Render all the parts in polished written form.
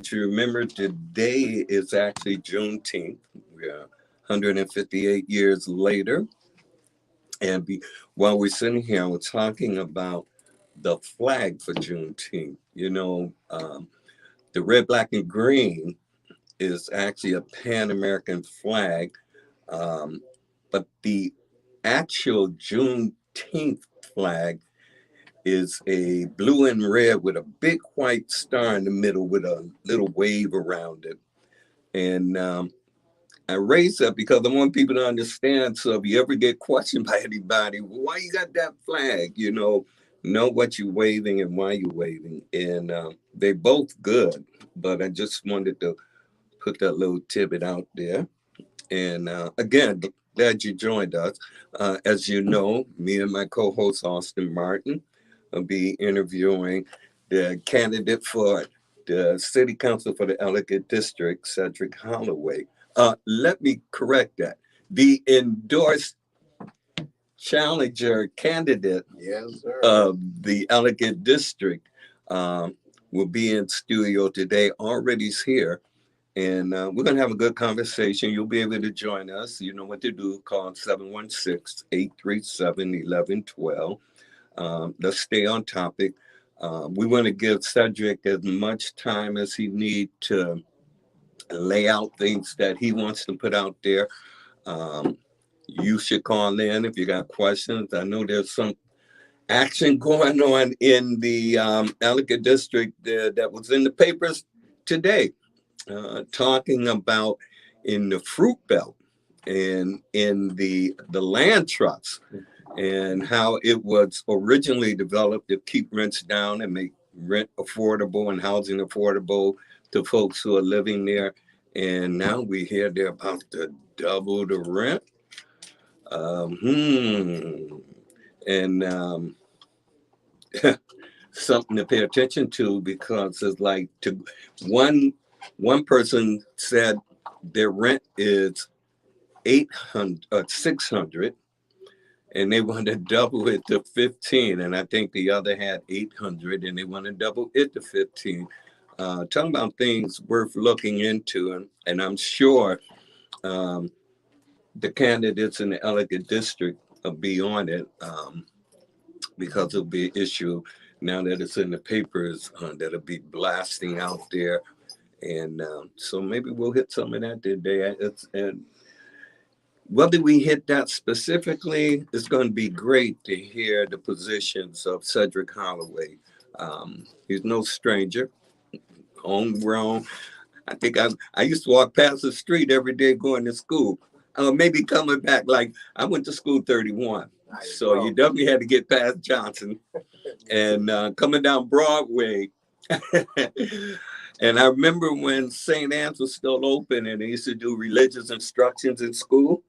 You remember today is actually Juneteenth. We're 158 years later. And while we're sitting here, we're talking about the flag for Juneteenth. The red, black, and green is actually a Pan American flag, um, but the actual Juneteenth flag is a blue and red with a big white star in the middle with a little wave around it. And I raise that because I want people to understand. So if you ever get questioned by anybody, why you got that flag, know what you're waving and why you're waving. And they both good, but I just wanted to put that little tidbit out there. And again, glad you joined us. As you know, me and my co-host Austin Martin will be interviewing the candidate for the City Council for the Ellicott District, Cedric Holloway. Let me correct that. The endorsed challenger candidate Yes, sir. of the Ellicott District will be in studio today. Already's here. And we're going to have a good conversation. You'll be able to join us. You know what to do. Call 716-837-1112. Let's stay on topic. We want to give Cedric as much time as he needs to lay out things that he wants to put out there. You should call in if you got questions. I know there's some action going on in the Ellicott District that was in the papers today. Talking about in the fruit belt and in the land trust and how it was originally developed to keep rents down and make rent affordable and housing affordable to folks who are living there. And now we hear they're about to double the rent. And something to pay attention to because it's like one person said their rent is 600 and they want to double it to 15, and I think the other had 800 and they want to double it to 15. Talking about things worth looking into, and I'm sure the candidates in the Ellicott District will be on it because it'll be an issue now that it's in the papers that'll be blasting out there. And so maybe we'll hit some of that today. And whether we hit that specifically, it's going to be great to hear the positions of Cedric Holloway. He's no stranger, homegrown. I think I used to walk past the street every day going to school. Maybe coming back, like I went to school 31. So you definitely had to get past Johnson and coming down Broadway. And I remember when St. Anne's was still open and they used to do religious instructions in school.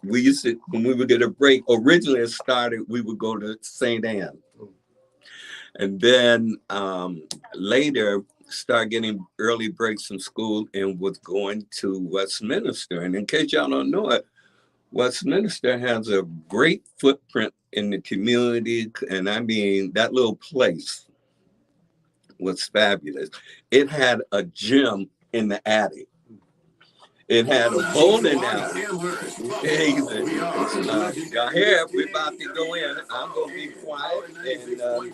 We used to, when we would get a break, originally it started, we would go to St. Anne. And then later start getting early breaks from school and was going to Westminster. And in case y'all don't know it, Westminster has a great footprint in the community. And I mean, that little place was fabulous. It had a gym in the attic. It had a bowling alley. Y'all hear, we're about to go in. I'm going to be quiet and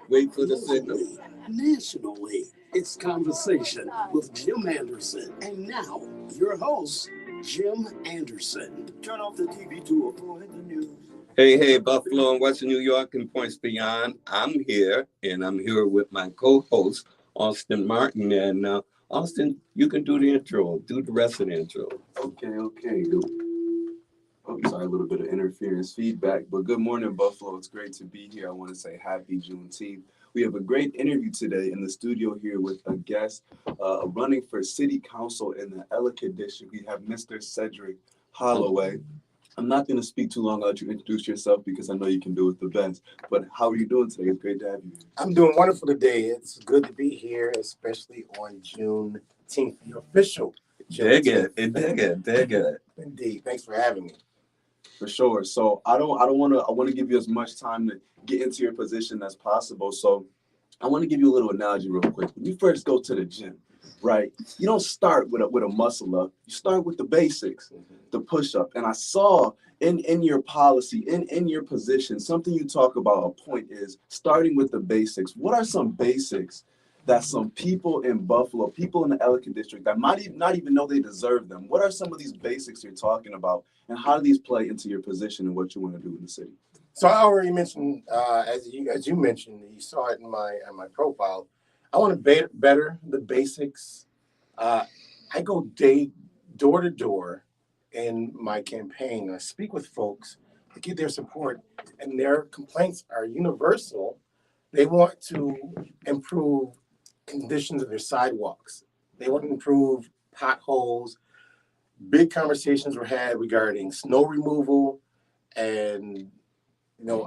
wait for the signal. Nationally, it's Conversation with Jim Anderson. And now, your host, Jim Anderson. Turn off the TV to avoid the news. Hey, Buffalo and Western New York and points beyond. I'm here, and I'm here with my co-host, Austin Martin. And Austin, you can do the intro. Do the rest of the intro. Okay. Oh, sorry, a little bit of interference feedback. But good morning, Buffalo. It's great to be here. I want to say happy Juneteenth. We have a great interview today in the studio here with a guest running for city council in the Ellicott District. We have Mr. Cedric Holloway. I'm not going to speak too long. I'll let you introduce yourself because I know you can do it the best. But how are you doing today? It's great to have you here. I'm doing wonderful today. It's good to be here, especially on Juneteenth, the official Juneteenth. Dig it. Indeed. Thanks for having me. For sure. So I want to give you as much time to get into your position as possible. So I want to give you a little analogy real quick. When you first go to the gym, right, you don't start with a muscle up. You start with the basics, the push up. And I saw in your policy, in your position, something you talk about, a point is starting with the basics. What are some basics that some people in Buffalo, people in the Ellicott district that might not even know they deserve them? What are some of these basics you're talking about, and how do these play into your position and what you want to do in the city? So I already mentioned, as you mentioned, you saw it in my profile. I want to better the basics. I go door to door in my campaign. I speak with folks to get their support, and their complaints are universal. They want to improve conditions of their sidewalks. They want to improve potholes. Big conversations were had regarding snow removal, and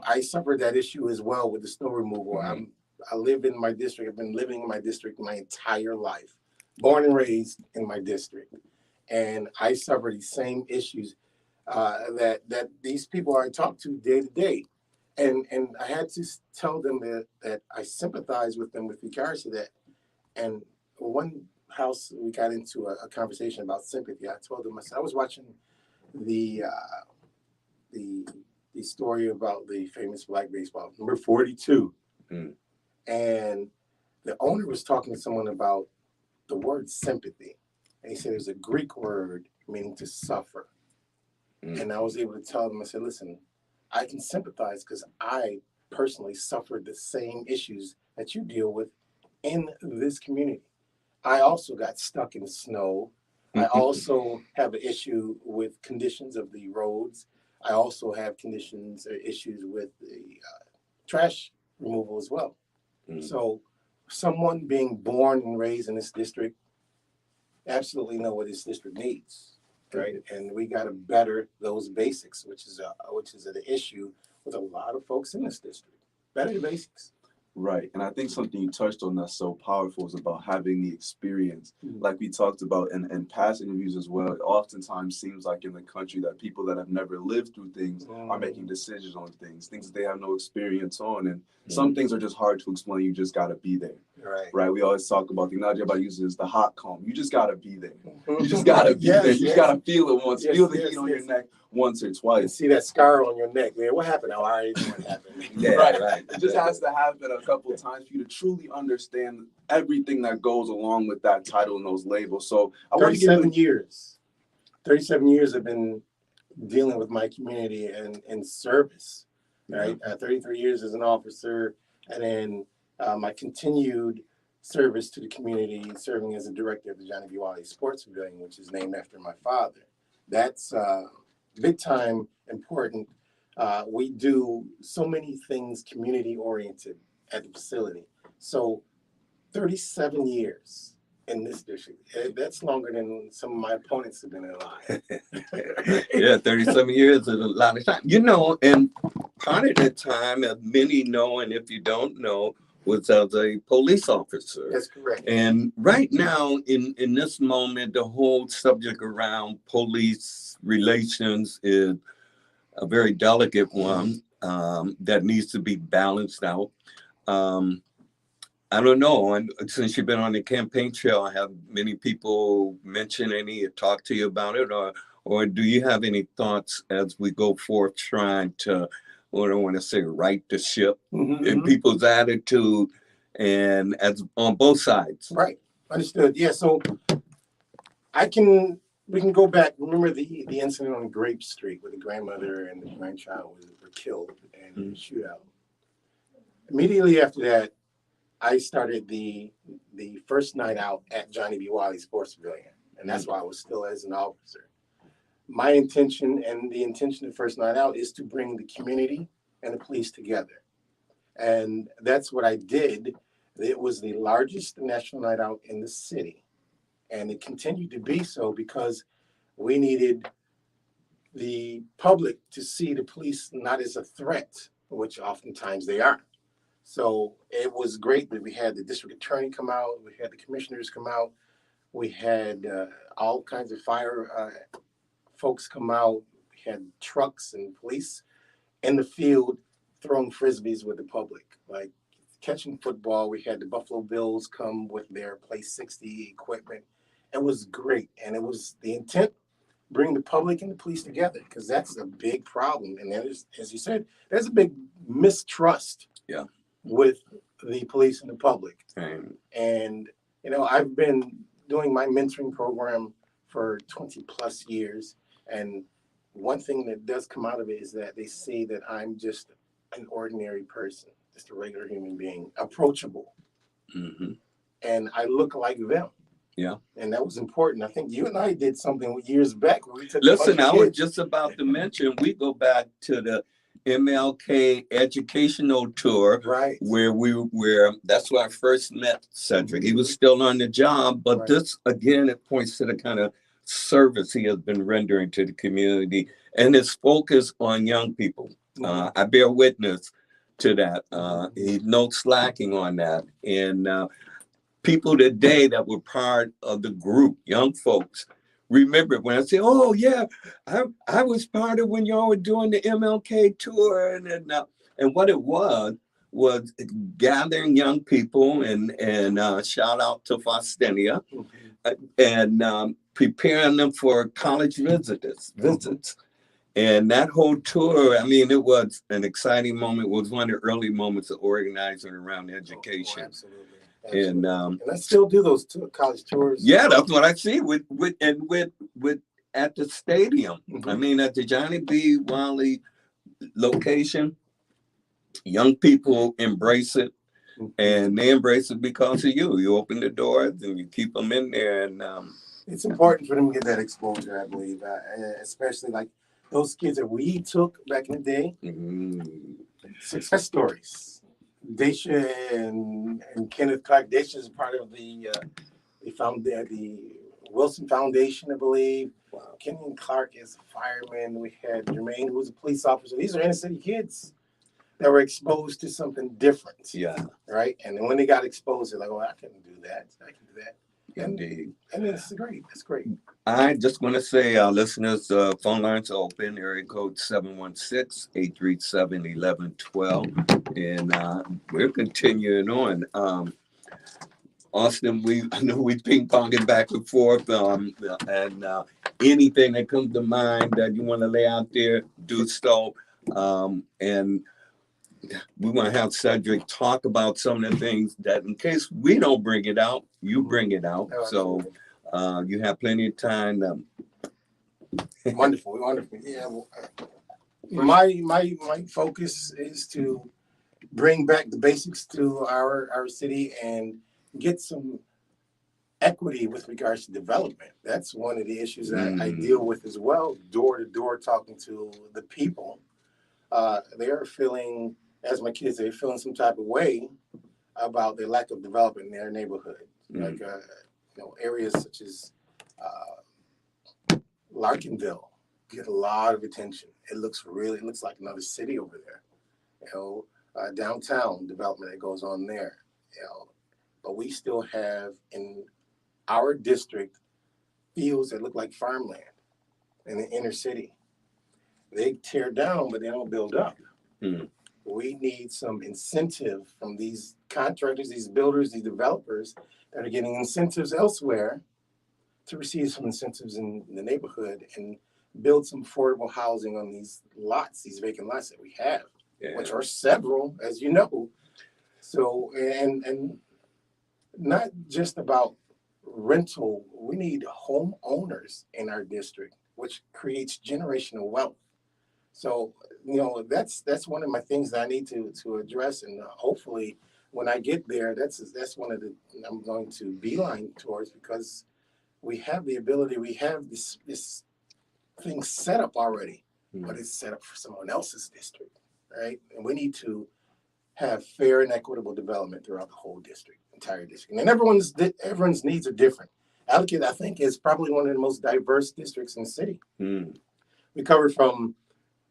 I suffered that issue as well with the snow removal. I live in my district. I've been living in my district my entire life, born and raised in my district, and I suffer these same issues that these people I talk to day to day, and I had to tell them that I sympathize with them with regards to that. And one house we got into a conversation about sympathy. I told them, I said I was watching the story about the famous black baseball number 42, and the owner was talking to someone about the word sympathy, and he said it's a Greek word meaning to suffer. And I was able to tell them, I said, listen, I can sympathize because I personally suffered the same issues that you deal with in this community. I also got stuck in snow. I also have an issue with conditions of the roads. I also have conditions or issues with the trash removal as well. So someone being born and raised in this district absolutely know what this district needs, right? And we got to better those basics, which is an issue with a lot of folks in this district. Better the basics. Right. And I think something you touched on that's so powerful is about having the experience. Like we talked about in past interviews as well, it oftentimes seems like in the country that people that have never lived through things are making decisions on things that they have no experience on. And some things are just hard to explain. You just got to be there. Right. We always talk about the analogy about using is the hot comb. You just got to be there. You just got to be there. You got to feel it once. Feel the heat on your neck once or twice. And see that scar on your neck, man. What happened? Oh, I already know what happened. Right. It just has to happen a couple of times for you to truly understand everything that goes along with that title and those labels. So I want to give 37 years. 37 years I've been dealing with my community and in service, right? 33 years as an officer, and then my continued service to the community, serving as a director of the Johnny B. Wiley Sports Pavilion, which is named after my father. That's big time important. We do so many things community oriented at the facility. So 37 years in this district, that's longer than some of my opponents have been alive. Yeah, 37 years is a lot of time. And part of that time, as many know, and if you don't know, was as a police officer. That's correct. And right now, in this moment, the whole subject around police relations is a very delicate one that needs to be balanced out. I don't know. And since you've been on the campaign trail, have many people mentioned any or talked to you about it, or do you have any thoughts as we go forth trying to, well, I don't want to say right the ship in people's attitude and as on both sides? Right. Understood. Yeah. So we can go back. Remember the incident on Grape Street where the grandmother and the grandchild were killed in a shootout. Immediately after that, I started the first night out at Johnny B. Wiley Sports Pavilion, and that's why I was still as an officer. My intention and the intention of First Night Out is to bring the community and the police together, and that's what I did. It was the largest national night out in the city, and it continued to be so because we needed the public to see the police not as a threat, which oftentimes they are. So it was great that we had the district attorney come out, we had the commissioners come out, we had all kinds of fire folks come out, we had trucks and police in the field throwing frisbees with the public. Like, catching football. We had the Buffalo Bills come with their Play 60 equipment. It was great, and it was the intent bring the public and the police together, because that's a big problem. And then, as you said, there's a big mistrust Yeah. with the police and the public. And And, I've been doing my mentoring program for 20 plus years. And one thing that does come out of it is that they say that I'm just an ordinary person, just a regular human being, approachable. mm-hmm. And I look like them. Yeah. And that was important. I think you and I did something years back when we took Listen, I was kids. just about to mention, we go back to the MLK educational tour, Right. where that's where I first met Cedric. He was still on the job, but Right. this again, it points to the kind of service he has been rendering to the community and his focus on young people. I bear witness to that. He's no slacking on that. And people today that were part of the group, young folks, remember when I say, "Oh yeah, I was part of when y'all were doing the MLK tour," and what it was gathering young people and shout out to Faustenia and preparing them for college visits. And that whole tour, I mean, it was an exciting moment. It was one of the early moments of organizing around education. Oh, absolutely. And And I still do those college tours. yeah, that's what I see with at the stadium. I mean, at the Johnny B. Wiley location, young people embrace it, and they embrace it because of you. You open the doors and you keep them in there, and it's important for them to get that exposure, I believe, especially like those kids that we took back in the day. Success stories. Daisha and Kenneth Clark. Daisha is part of the Wilson Foundation, I believe. Wow. Kenny Clark is a fireman. We had Jermaine, who was a police officer. These are inner city kids that were exposed to something different. Yeah. Right? And then when they got exposed, they're like, oh, I can do that. I can do that. Indeed. And it's great. It's great. I just want to say, our listeners, phone lines are open. Area code 716-837-1112. And we're continuing on. Austin, I know we ping-ponging back and forth, and anything that comes to mind that you want to lay out there, do so. And we want to have Cedric talk about some of the things that, in case we don't bring it out, you bring it out. So you have plenty of time. Wonderful. Yeah. Well, my focus is to bring back the basics to our city and get some equity with regards to development. That's one of the issues that I deal with as well, door to door, talking to the people. They are feeling, as my kids, they're feeling some type of way about the lack of development in their neighborhood. Like, areas such as Larkinville get a lot of attention. It looks like another city over there. Downtown development that goes on there. But we still have in our district fields that look like farmland in the inner city. They tear down, but they don't build up. We need some incentive from these contractors, these builders, these developers that are getting incentives elsewhere to receive some incentives in the neighborhood and build some affordable housing on these lots, these vacant lots that we have, which are several, as you know. So, and not just about rental, we need homeowners in our district, which creates generational wealth. So, that's one of my things that I need to address, and hopefully when I get there, that's one of the I'm going to beeline towards, because we have the ability, we have this thing set up already, but it's set up for someone else's district, right? And we need to have fair and equitable development throughout the whole district, entire district. And everyone's needs are different. Ellicott, I think, is probably one of the most diverse districts in the city. We covered from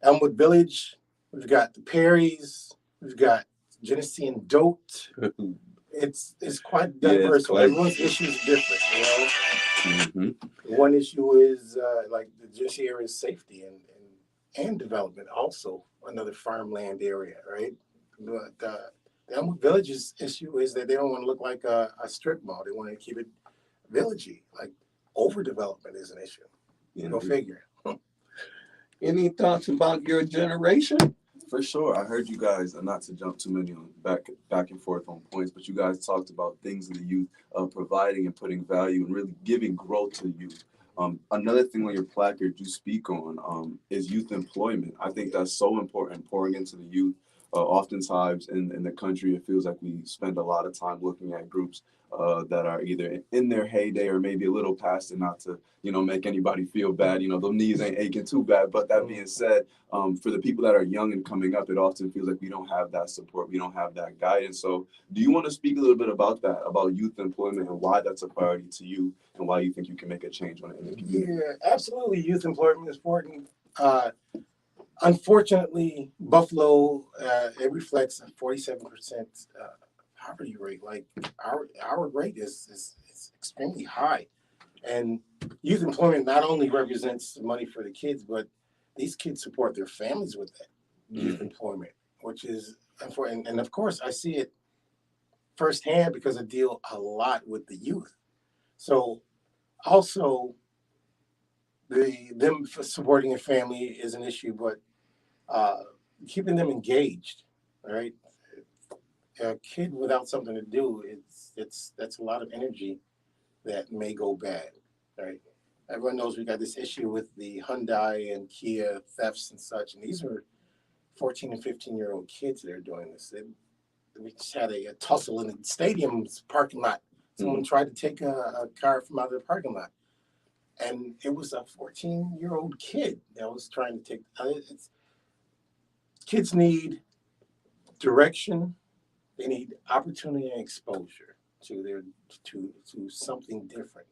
Elmwood Village, we've got the Perrys, we've got Genesee and Dote. It's quite diverse. So everyone's issues are different, One issue is like the Genesee area is safety and development, also another farmland area, right? But Elmwood Village's issue is that they don't want to look like a strip mall. They want to keep it villagey. Like overdevelopment is an issue. Go figure. Any thoughts about your generation? For sure. I heard you guys, not to jump too many on back and forth on points, but you guys talked about things of the youth, providing and putting value and really giving growth to the youth. Another thing on your placard you speak on is youth employment. I think that's so important, pouring into the youth. Oftentimes in the country, it feels like we spend a lot of time looking at groups that are either in their heyday or maybe a little past it, not to, make anybody feel bad. Those knees ain't aching too bad. But that being said, for the people that are young and coming up, it often feels like we don't have that support. We don't have that guidance. So do you want to speak a little bit about that, about youth employment and why that's a priority to you and why you think you can make a change on it in the community? Yeah, absolutely. Youth employment is important. Unfortunately, Buffalo, it reflects a 47% poverty rate. Like our rate is extremely high. And youth employment not only represents money for the kids, but these kids support their families with that youth employment, which is important. And of course, I see it firsthand because I deal a lot with the youth. So also, them supporting a family is an issue, but keeping them engaged, right? A kid without something to do, that's a lot of energy that may go bad, right? Everyone knows we got this issue with the Hyundai and Kia thefts and such, and these are 14 and 15-year-old kids that are doing this. We just had a tussle in the stadium's parking lot. Someone tried to take a car from out of the parking lot. And it was a 14-year-old kid that was trying to take. Kids need direction. They need opportunity and exposure to something different.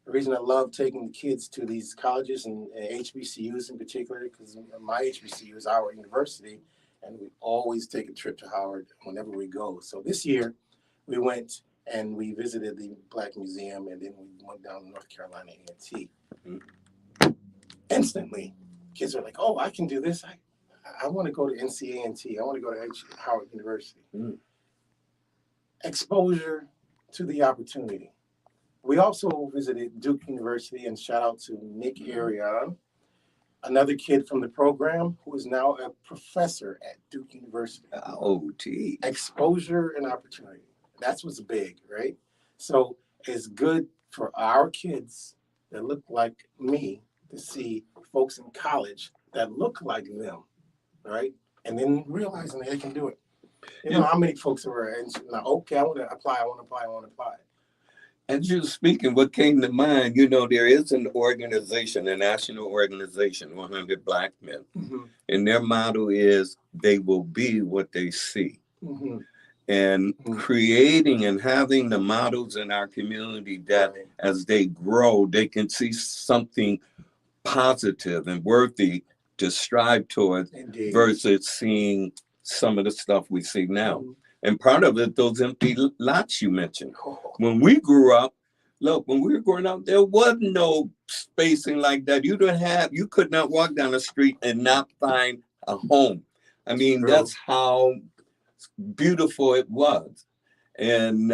The reason I love taking the kids to these colleges and HBCUs in particular, because my HBCU is Howard University, and we always take a trip to Howard whenever we go. So this year, we went and we visited the Black Museum, and then we went down to North Carolina A&T. Instantly, kids are like, "Oh, I can do this. I want to go to NCA&T. I want to go to Howard University." Exposure to the opportunity. We also visited Duke University, and shout out to Nick Arion, another kid from the program who is now a professor at Duke University. Oh, gee. Exposure and opportunity. That's what's big, right? So it's good for our kids that look like me to see folks in college that look like them, right? And then realizing that they can do it. You know how many folks are now, okay, I want to apply. As you were speaking, what came to mind, there is an organization, a national organization, 100 Black Men. And their motto is, they will be what they see. And creating and having the models in our community that as they grow, they can see something positive and worthy to strive towards versus seeing some of the stuff we see now. And part of it, those empty lots you mentioned. When we grew up, when we were growing up, there was no spacing like that. You could not walk down the street and not find a home. I mean, that's how beautiful it was. And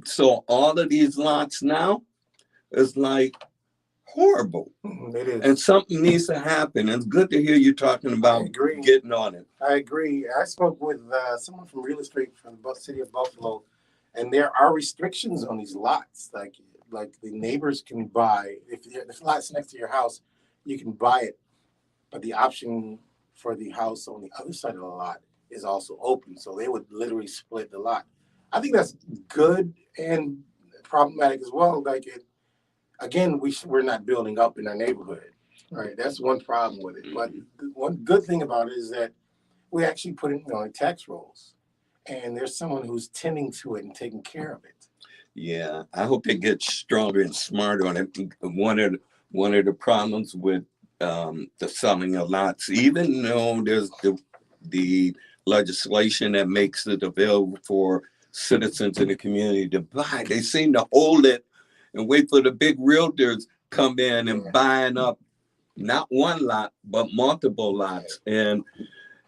so all of these lots now is like horrible. It is. And something needs to happen. And it's good to hear you talking about getting on it. I agree. I spoke with someone from real estate from the city of Buffalo, and there are restrictions on these lots. Like the neighbors can buy, if the lot's next to your house, you can buy it. But the option for the house on the other side of the lot is also open. So they would literally split the lot. I think that's good and problematic as well. Like again, we're not building up in our neighborhood, right? That's one problem with it. But one good thing about it is that we actually put it on tax rolls, and there's someone who's tending to it and taking care of it. Yeah, I hope they get stronger and smarter on it. One of the problems with the selling of lots, even though there's the legislation that makes it available for citizens in the community to buy, they seem to hold it and wait for the big realtors come in and buying up not one lot, but multiple lots. And,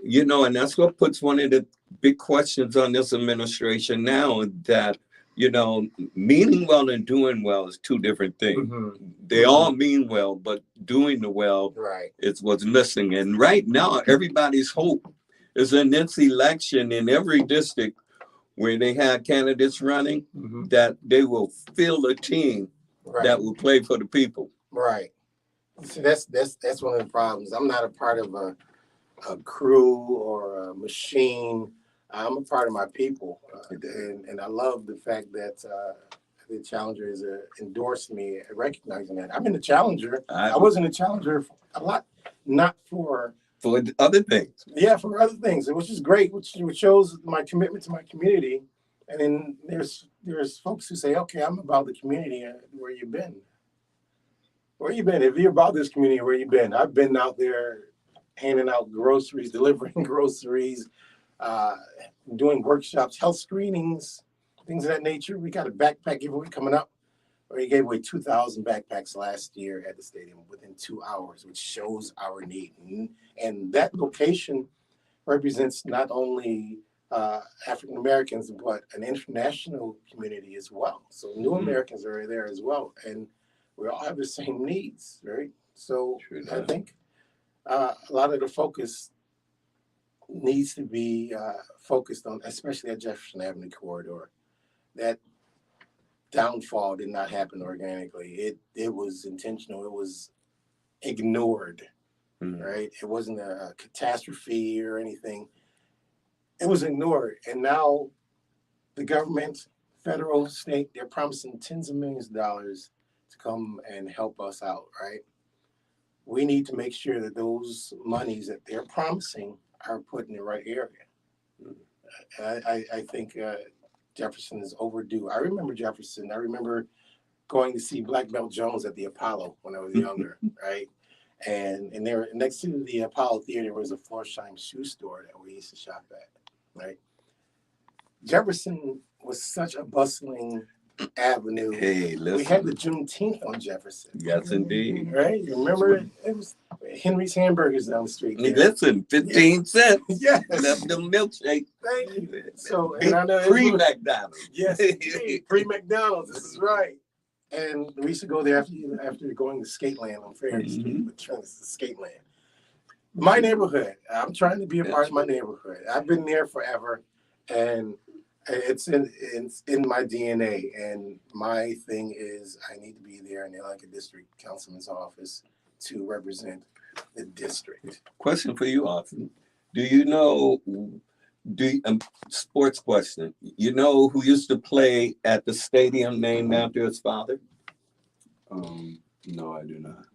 and that's what puts one of the big questions on this administration now that, you know, meaning well and doing well is two different things. They all mean well, but doing the well is what's missing. And right now, everybody's hope is in this election in every district where they have candidates running, that they will field a team that will play for the people. Right. See, that's one of the problems. I'm not a part of a crew or a machine. I'm a part of my people, and I love the fact that the Challenger has endorsed me, recognizing that. I've been a Challenger. I wasn't a Challenger a lot, not for other things. Yeah, for other things, which is great, which shows my commitment to my community. And then there's folks who say, okay, I'm about the community. Where you been? Where you been? If you're about this community, where you been? I've been out there handing out groceries, delivering groceries, doing workshops, health screenings, things of that nature. We got a backpack giveaway coming up. We gave away 2,000 backpacks last year at the stadium within 2 hours, which shows our need. And that location represents not only African Americans, but an international community as well. So new Americans are there as well. And we all have the same needs, right? So I think a lot of the focus needs to be focused on, especially that Jefferson Avenue corridor. That downfall did not happen organically. It was intentional. It was ignored, right? It wasn't a catastrophe or anything. It was ignored. And now the government, federal, state, they're promising tens of millions of dollars to come and help us out, right? We need to make sure that those monies that they're promising are put in the right area. I think Jefferson is overdue. I remember Jefferson. I remember going to see Black Belt Jones at the Apollo when I was younger, right? And there, next to the Apollo Theater was a Florsheim shoe store that we used to shop at, right? Jefferson was such a bustling avenue. Hey, listen. We had the Juneteenth on Jefferson. Yes, indeed. Right? You remember it was Henry's Hamburgers down the street. There. Listen, 15 cents. Yes. Left the milkshake. Thank you. So, and I know pre-McDonald's. Yes, pre-McDonald's. This is right. And we used to go there after going to Skateland on Ferry Street, with Trent's Skateland. My neighborhood. I'm trying to be a part of my neighborhood. I've been there forever, and it's in my DNA. And my thing is, I need to be there in the Ellicott District Councilman's office to represent the district. Question for you, Austin. Do you know? Sports question. You know who used to play at the stadium named after his father? No, I do not.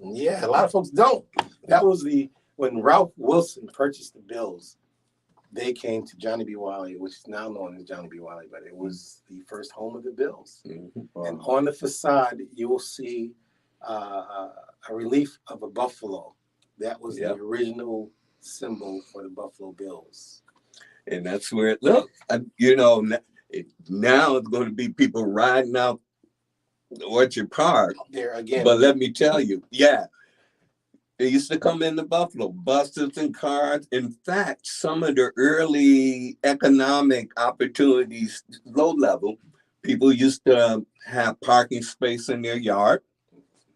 Yeah, a lot of folks don't. That was when Ralph Wilson purchased the Bills. They came to Johnny B. Wiley, which is now known as Johnny B. Wiley, but it was the first home of the Bills. Wow. And on the facade, you will see a relief of a buffalo. That was the original symbol for the Buffalo Bills. And that's where it looks. You know, now it's going to be people riding out Orchard Park. There again. But let me tell you, they used to come into Buffalo, buses and cars. In fact, some of the early economic opportunities, low level, people used to have parking space in their yard.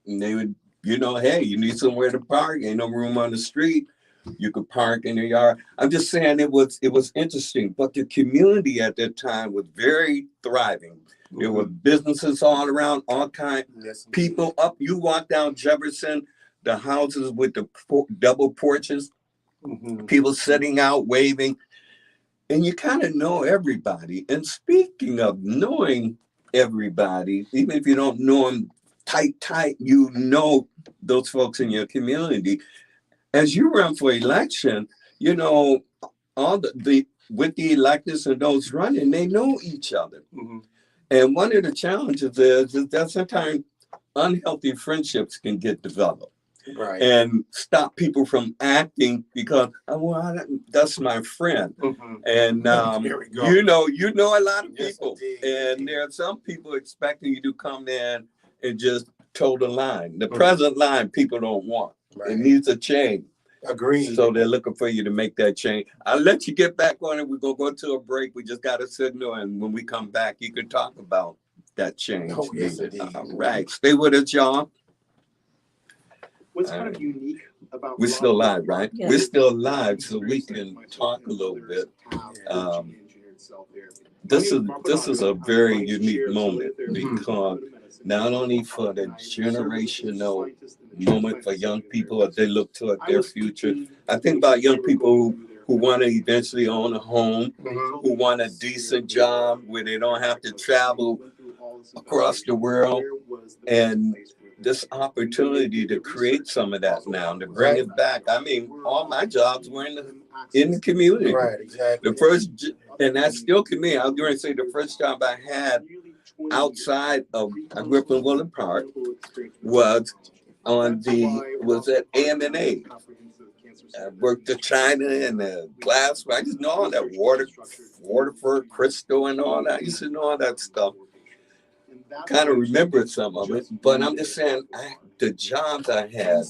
And they would, you know, hey, you need somewhere to park. Ain't no room on the street. You could park in your yard. I'm just saying it was interesting. But the community at that time was very thriving. There were businesses all around, all kinds. People up. You walk down Jefferson, the houses with the double porches, people sitting out waving, and you kind of know everybody. And speaking of knowing everybody, even if you don't know them tight, you know those folks in your community. As you run for election, you know, all the with the electors and those running, they know each other. And one of the challenges is that sometimes unhealthy friendships can get developed. Right. And stop people from acting because, that's my friend. And you know a lot of people. And there are some people expecting you to come in and just toe the line. The present line people don't want. It needs a change. Agreed. So they're looking for you to make that change. I'll let you get back on it. We're going to go to a break. We just got a signal. And when we come back, you can talk about that change. Oh, yes, needed. indeed. All right. Stay with us, y'all. What's kind of unique about We're still live, right? Yes. We're still live, so we can talk a little bit. This is a very unique moment because not only for the generational moment for young people as they look toward their future. I think about young people who want to eventually own a home, who want a decent job where they don't have to travel across the world, and this opportunity to create some of that now, to bring it back. I mean, all my jobs were in the community. Right, exactly. The first, and that's still community. I was going to say the first job I had outside of, I grew up in Woodland Park, was at AM&A. I worked the China and the glass. I just know all that Waterford, Crystal, and all that. I used to know all that stuff. Kind of remember some of it, but I'm just saying the jobs I had.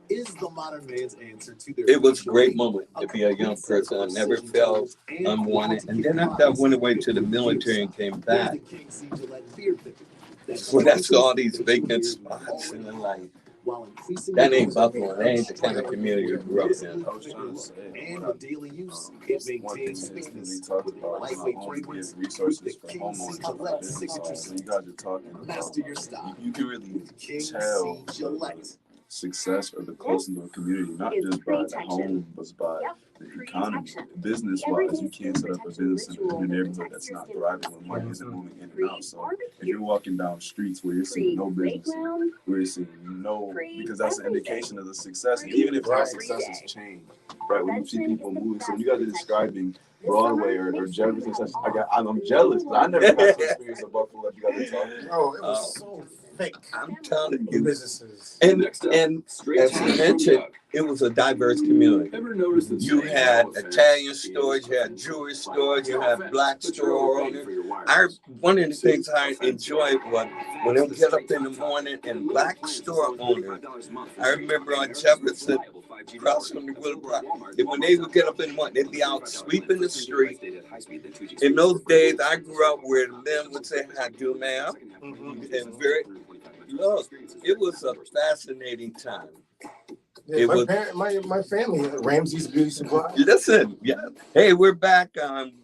Is the modern man's answer to their It was a great moment to be a young person. I never felt unwanted. And then after I went away to the military and came back, well, that's all these vacant spots. And I'm like, that ain't Buffalo. That ain't the kind of community we grew up in. I was trying to say, And with daily use, it one thing maintains is we thickness talked with a about lightweight how fragrance give resources with for the King homeowners C. and Gillette businesses. signature So you guys are talking about, Master your style. you can really King tell C. Gillette. success of the close knit community, not just by the home, but by the economy. Business wise, you can't set up a business in a neighborhood that's not thriving when money isn't moving in and out. So if you're walking down streets where you're seeing no business, where you're seeing no, because that's an indication of the success. And even if that success has changed, right? When you see people moving, so when you guys are describing Broadway or Jefferson, I'm jealous because I never got to experience a Buffalo that you guys are talking about. Oh, it was so thick. I'm telling you. Businesses. And as you mentioned, it was a diverse community. You had Italian stores, you had Jewish stores, you had black store owners. One of the things I enjoyed was when they would get up in the morning and black store owners. I remember on Jefferson, across from the Woodland Park, and when they would get up in the morning, they'd be out sweeping the street. In those days, I grew up where the men would say, "How do, ma'am?" And look, it was a fascinating time. Yeah, my family, Ramsey's Beauty Supply. Listen, yeah. Hey, we're back.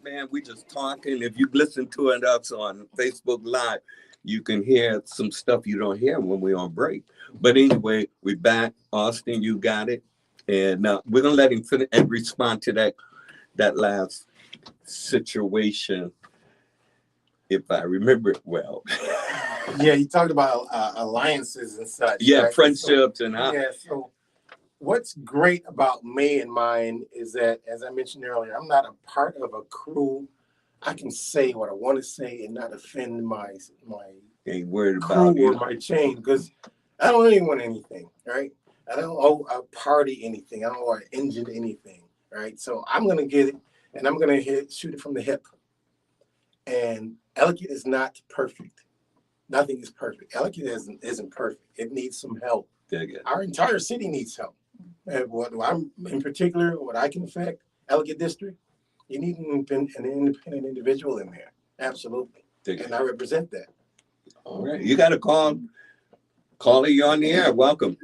Man, we just talking. If you listen to us on Facebook Live, you can hear some stuff you don't hear when we're on break. But anyway, we're back. Austin, you got it. And we're going to let him finish and respond to that last situation, if I remember it well. Yeah, you talked about alliances and such. Yeah, right? friendships and how. Yeah, so what's great about me and mine is that, as I mentioned earlier, I'm not a part of a crew. I can say what I want to say and not offend my Ain't worried crew about you. or my chain, because I don't really want anything, right? I don't owe a party anything. I don't owe an engine anything, right? So I'm gonna get it, and I'm gonna shoot it from the hip. And Ellicott is not perfect. Nothing is perfect. Ellicott isn't perfect. It needs some help. Our entire city needs help. And what I'm in particular, what I can affect, Ellicott District, you need an independent individual in there. Absolutely. And I represent that. All right. You got a call. Caller, you're on the air. Welcome.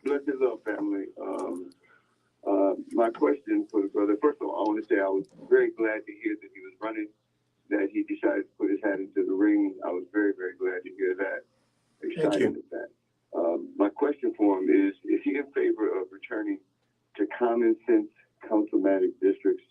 Blessings up, family. My question for the brother, first of all, I want to say I was very glad to hear that he was running, that he decided to put his hat into the ring. I was very, very glad to hear that. Excited at that. My question for him is he in favor of returning to common sense councilmatic districts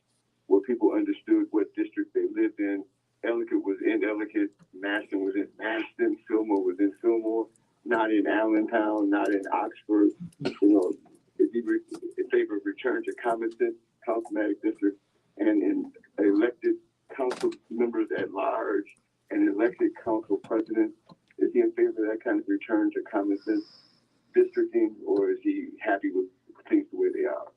where people understood what district they lived in? Ellicott was in Ellicott, Maston was in Maston, Fillmore was in Fillmore, not in Allentown, not in Oxford. Is he in favor of return to common sense councilmatic districts and in elected council members at large and elected council presidents? Is he in favor of that kind of return to common sense districting, or is he happy with things the way they are?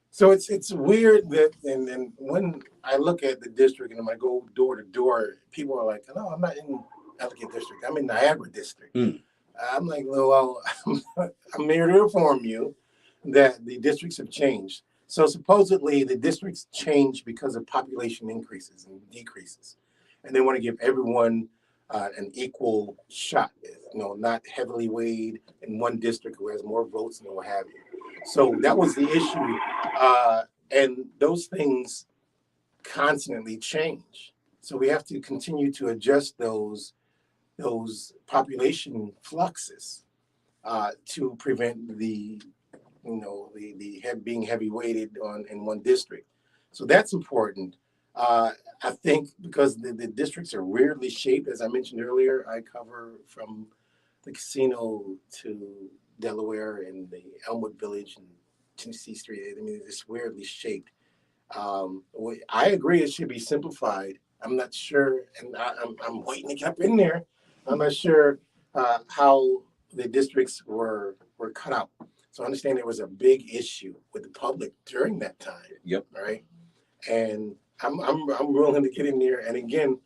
So it's weird that, and when I look at the district and when I go door to door, people are like, "No, I'm not in Ellicott District. I'm in Niagara District." I'm like, "Well, I'm here to inform you that the districts have changed. So supposedly the districts change because of population increases and decreases, and they want to give everyone an equal shot. Not heavily weighed in one district who has more votes and what have you. So that was the issue, and those things constantly change. So we have to continue to adjust those population fluxes to prevent the being heavy weighted in one district. So that's important. I think because the districts are weirdly shaped, as I mentioned earlier, I cover from the casino to Delaware and the Elmwood Village and Tennessee Street. I mean, it's weirdly shaped. I agree it should be simplified. I'm not sure, and I'm waiting to get up in there. I'm not sure how the districts were cut out. So I understand there was a big issue with the public during that time. Yep. Right. And I'm willing to get in there. And again,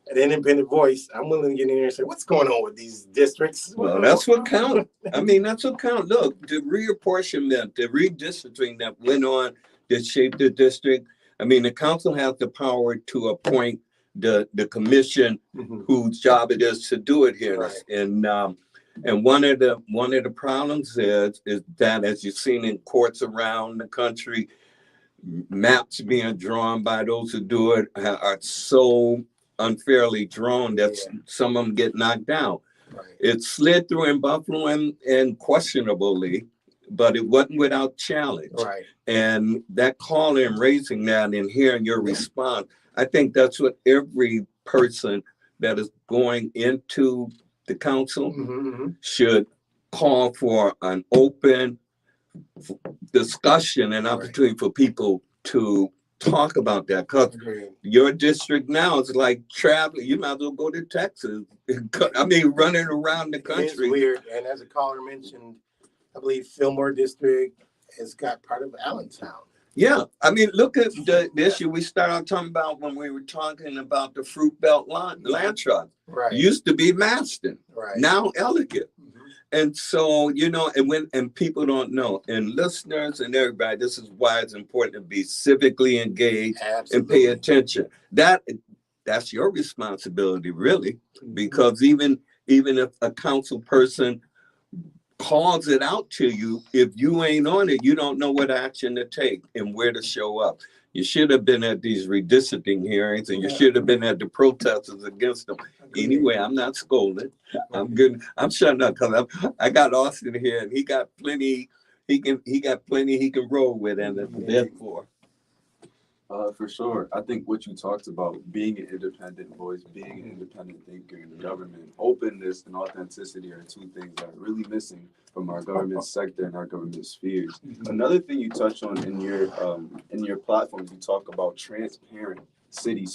an independent voice, I'm willing to get in there and say, what's going on with these districts? Well, that's what counts. I mean, that's what counts. Look, the reapportionment, the redistricting that went on that shaped the district. I mean, the council has the power to appoint the commission whose job it is to do it here. Right. And one of the problems is that, as you've seen in courts around the country, maps being drawn by those who do it are so unfairly drawn that some of them get knocked out. Right. It slid through in Buffalo and questionably, but it wasn't without challenge. Right. And that call and raising that and hearing your response, I think that's what every person that is going into the council should call for an open discussion and opportunity for people to talk about that. Because your district now is like traveling. You might as well go to Texas. I mean, running around the country. It's weird. And as a caller mentioned, I believe Fillmore District has got part of Allentown. Yeah, I mean, look at the issue we started talking about when we were talking about the Fruit Belt land trust. Right. Used to be Maston. Right. Now Ellicott. And so, and people don't know, and listeners and everybody, this is why it's important to be civically engaged and pay attention. That's your responsibility, really, because even if a council person calls it out to you, if you ain't on it, you don't know what action to take and where to show up. You should have been at these redistricting hearings, and you should have been at the protesters against them. Anyway, I'm not scolding. I'm good. I'm shutting up because I got Austin here, and he got plenty. He can roll with, and therefore. For sure. I think what you talked about, being an independent voice, being an independent thinker in the government, openness and authenticity are two things that are really missing from our government sector and our government spheres. Another thing you touch on in your platform, you talk about transparent city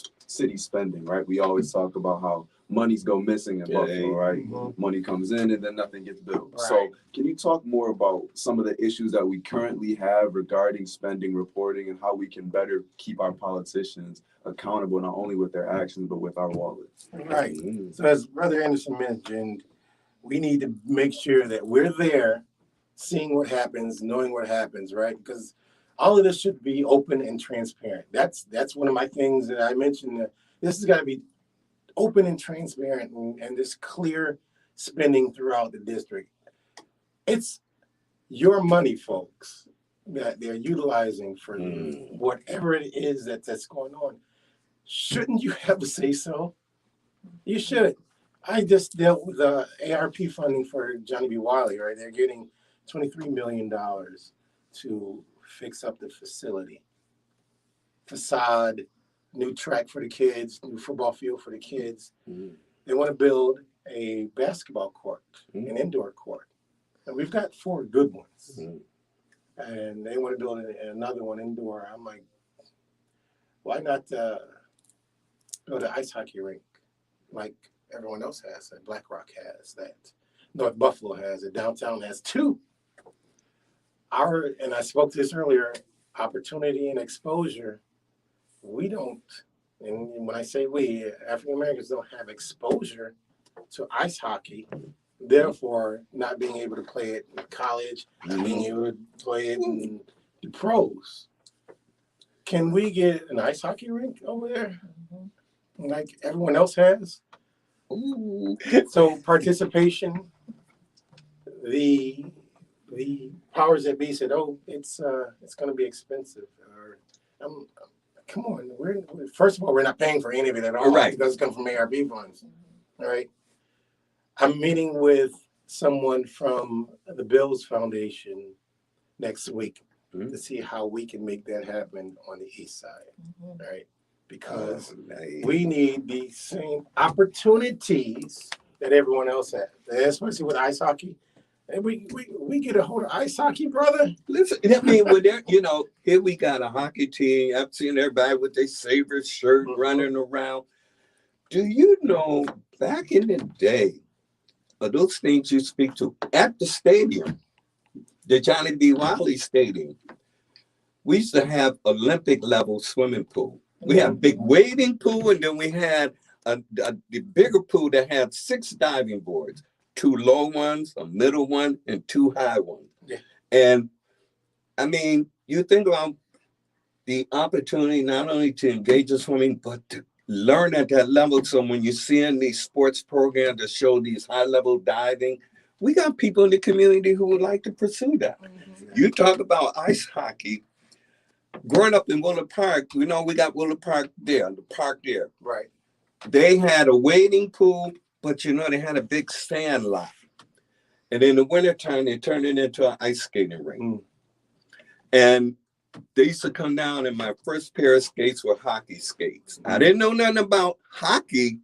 spending, right? We always talk about how monies go missing in Buffalo, right? Money comes in and then nothing gets built. Right. So can you talk more about some of the issues that we currently have regarding spending reporting and how we can better keep our politicians accountable, not only with their actions, but with our wallets? Right. So as Brother Anderson mentioned, we need to make sure that we're there, seeing what happens, knowing what happens, right? Because all of this should be open and transparent. That's one of my things that I mentioned. This has got to be open and transparent and this clear spending throughout the district. It's your money, folks, that they're utilizing for whatever it is that's going on. Shouldn't you have to say so? You should. I just dealt with the ARP funding for Johnny B. Wiley, right? They're getting $23 million to fix up the facility. Facade, new track for the kids, new football field for the kids. They want to build a basketball court, an indoor court. And we've got 4 good ones. And they want to build another one indoor. I'm like, why not build an ice hockey rink like everyone else has, that Black Rock has, that North Buffalo has, that downtown has 2. And I spoke to this earlier, opportunity and exposure, we don't, and when I say we, African Americans don't have exposure to ice hockey therefore not being able to play it in college, not being able to play it in the pros. Can we get an ice hockey rink over there, like everyone else has? Ooh. So participation, the powers that be said, "Oh, it's going to be expensive." Or, come on, first of all, we're not paying for any of it at all. Right. It doesn't come from ARB funds. All right. I'm meeting with someone from the Bills Foundation next week to see how we can make that happen on the east side. Right. Because we need the same opportunities that everyone else has, especially with ice hockey. And we get a hold of ice hockey, brother. Listen, I mean, here we got a hockey team. I've seen everybody with their favorite shirt running around. Do you know, back in the day, those things you speak to at the stadium, the Johnny B. Wiley Stadium, we used to have Olympic level swimming pool. We had a big wading pool, and then we had the bigger pool that had 6 diving boards, 2 low ones, a middle one, and 2 high ones. Yeah. And I mean, you think about the opportunity not only to engage in swimming, but to learn at that level. So when you're seeing these sports programs that show these high-level diving, we got people in the community who would like to pursue that. You talk about ice hockey. Growing up in Willard Park, we got Willard Park there, the park there. Right. They had a wading pool, but they had a big sand lot. And in the wintertime, they turned it into an ice skating rink. And they used to come down, and my first pair of skates were hockey skates. I didn't know nothing about hockey,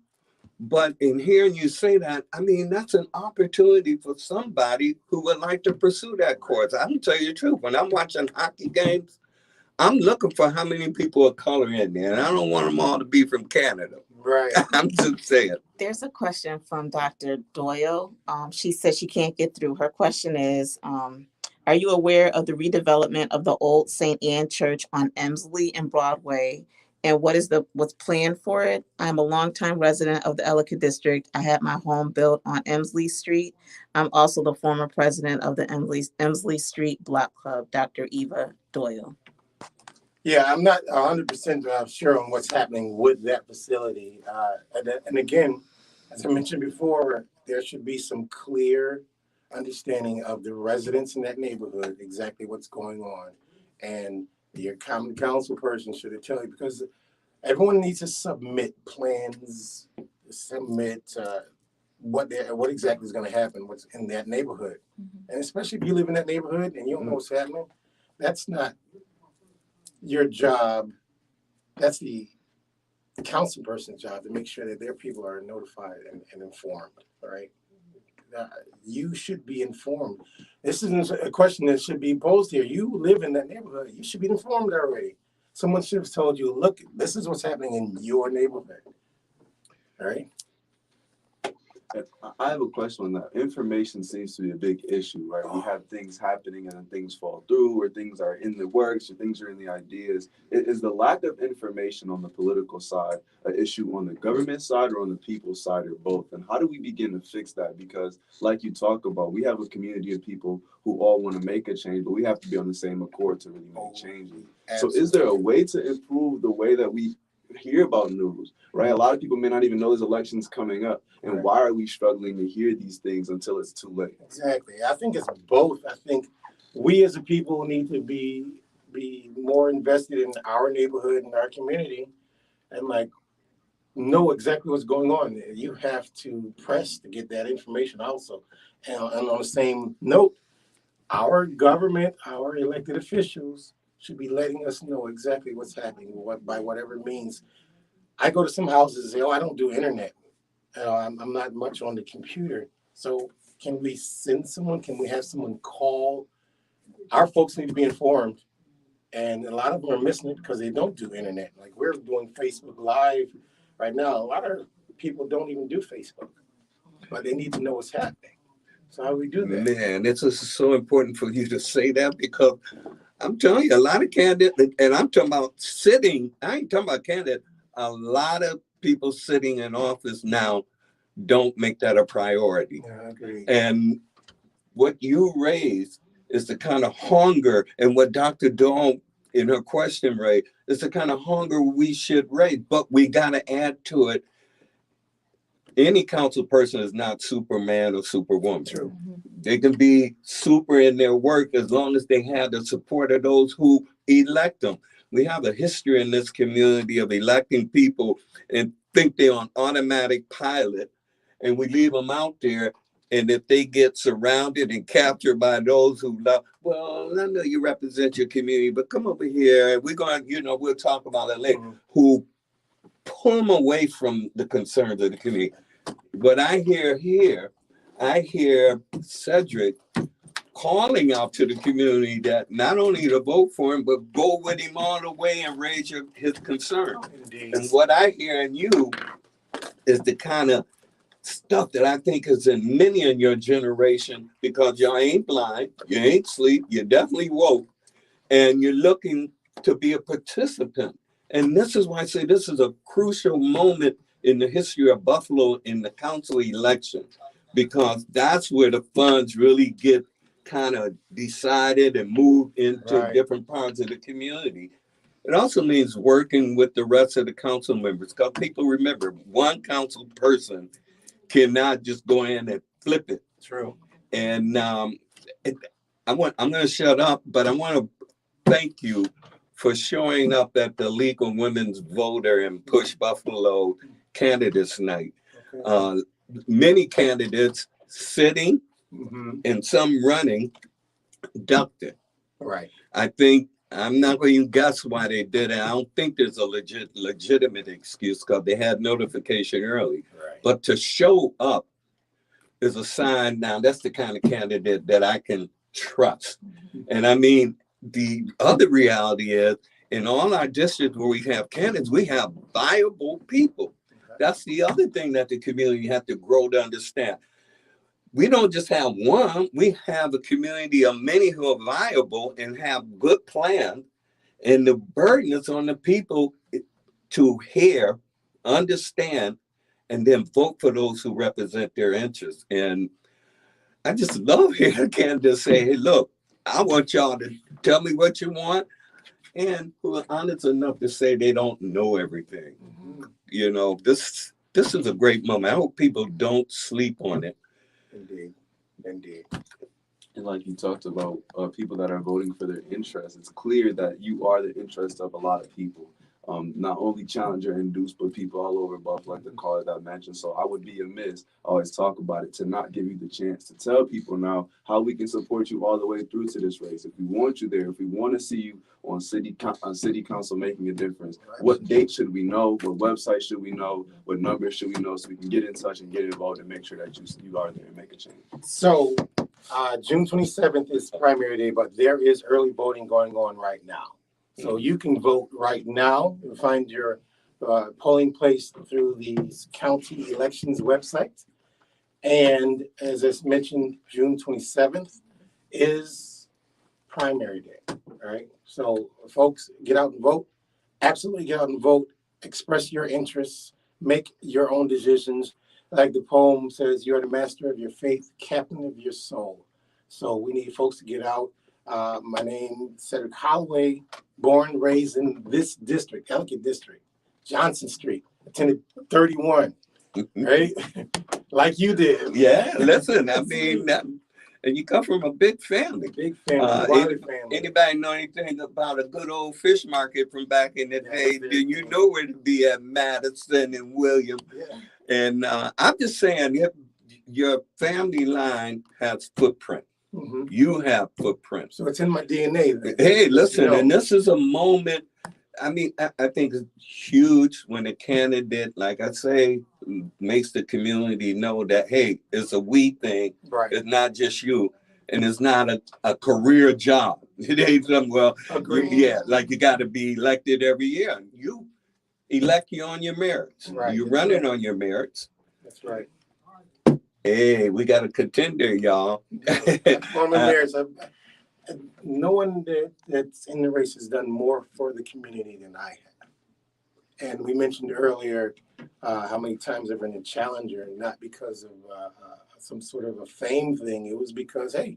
but in hearing you say that, I mean, that's an opportunity for somebody who would like to pursue that course. I'm tell you the truth. When I'm watching hockey games, I'm looking for how many people of color in there, and I don't want them all to be from Canada. Right. I'm just saying. There's a question from Dr. Doyle. She says she can't get through. Her question is, are you aware of the redevelopment of the old St. Anne Church on Emsley and Broadway? And what's planned for it? I'm a longtime resident of the Ellicott district. I had my home built on Emsley Street. I'm also the former president of the Emsley Street Block Club, Dr. Eva Doyle. Yeah, I'm not 100% sure on what's happening with that facility. And again, as I mentioned before, there should be some clear understanding of the residents in that neighborhood, exactly what's going on. And your common council person should tell you, because everyone needs to submit plans, submit what exactly is going to happen, what's in that neighborhood. And especially if you live in that neighborhood and you don't know what's happening, that's not your job. That's the council person's job to make sure that their people are notified and informed. All right. You should be informed. This isn't a question that should be posed here. You live in that neighborhood. You should be informed already. Someone should have told you, look, this is what's happening in your neighborhood. All right. I have a question on that. Information seems to be a big issue, right? We have things happening and then things fall through, or things are in the works, or things are in the ideas. Is the lack of information on the political side an issue on the government side or on the people's side, or both? And how do we begin to fix that? Because like you talk about, we have a community of people who all want to make a change, but we have to be on the same accord to really make changes. Absolutely. So is there a way to improve the way that we hear about news, right? A lot of people may not even know there's elections coming up. And why are we struggling to hear these things until it's too late? Exactly. I think it's both. I think we as a people need to be more invested in our neighborhood and our community and know exactly what's going on. You have to press to get that information also. And on the same note, our government, our elected officials should be letting us know exactly what's happening, by whatever means. I go to some houses and say, I don't do internet. I'm not much on the computer. So can we send someone? Can we have someone call? Our folks need to be informed. And a lot of them are missing it because they don't do internet. Like we're doing Facebook Live right now. A lot of people don't even do Facebook, but they need to know what's happening. So how do we do that? Man, it's just so important for you to say that, because I'm telling you, a lot of candidates, and I'm talking about sitting, I ain't talking about candidates, a lot of people sitting in office now don't make that a priority. Yeah, I agree. And what you raise is the kind of hunger, and what Dr. Dawn in her question raised is the kind of hunger we should raise, but we got to add to it. Any council person is not Superman or Superwoman. True. They can be super in their work as long as they have the support of those who elect them. We have a history in this community of electing people and think they're on automatic pilot, and we leave them out there. And if they get surrounded and captured by those who love, well, I know you represent your community, but come over here. We're going, we'll talk about it later, who pull them away from the concerns of the community. What I hear here, I hear Cedric calling out to the community that not only to vote for him, but go with him all the way and raise his concern. Indeed. And what I hear in you is the kind of stuff that I think is in many in your generation, because y'all ain't blind, you ain't asleep, you're definitely woke, and you're looking to be a participant. And this is why I say this is a crucial moment in the history of Buffalo in the council election, because that's where the funds really get kind of decided and moved into different parts of the community. It also means working with the rest of the council members, because people remember, one council person cannot just go in and flip it. True. And I'm going to shut up, but I want to thank you for showing up at the League of Women's Voter and Push Buffalo Candidates Night. Okay. Many candidates sitting and some running ducked it. Right. I think, I'm not going to guess why they did it. I don't think there's a legitimate excuse, because they had notification early. Right. But to show up is a sign. Now, that's the kind of candidate that I can trust. And I mean, the other reality is, in all our districts where we have candidates, we have viable people. That's the other thing that the community has to grow to understand. We don't just have one, we have a community of many who are viable and have good plans. And the burden is on the people to hear, understand, and then vote for those who represent their interests. And I just love hearing candidates say, hey, look, I want y'all to tell me what you want, and who are honest enough to say they don't know everything. This is a great moment. I hope people don't sleep on it. Indeed. And like you talked about, people that are voting for their interests, it's clear that you are the interest of a lot of people. Not only challenger induced, but people all over Buffalo, like the caller that I mentioned. So I would be amiss, I always talk about it, to not give you the chance to tell people now how we can support you all the way through to this race. If we want you there, if we want to see you on city council making a difference, what date should we know? What website should we know? What numbers should we know, so we can get in touch and get involved and make sure that you are there and make a change? So June 27th is primary day, but there is early voting going on right now. So you can vote right now. You'll find your polling place through the county elections website. And as I mentioned, June 27th is primary day, all right? So folks, get out and vote. Absolutely get out and vote. Express your interests. Make your own decisions. Like the poem says, you are the master of your faith, captain of your soul. So we need folks to get out. My name is Cedric Holloway, born, raised in this district, Ellicott district, Johnson Street, attended 31, right? Like you did. Yeah, listen, I mean, and you come from a big family. Big family, family. Anybody know anything about a good old fish market from back in the day, then you know where to be at Madison and William. Yeah. And I'm just saying, your family line has footprint. You have footprints. So it's in my DNA. Hey, listen, and this is a moment, I mean, I think it's huge when a candidate, like I say, makes the community know that, hey, it's a we thing. Right. It's not just you. And it's not a career job. It ain't something, well, like you got to be elected every year. You elect you on your merits. Right. You're running on your merits. That's right. Hey, we got a contender, y'all. On my merits. No one that's in the race has done more for the community than I have. And we mentioned earlier how many times I've been a challenger, not because of some sort of a fame thing. It was because, hey,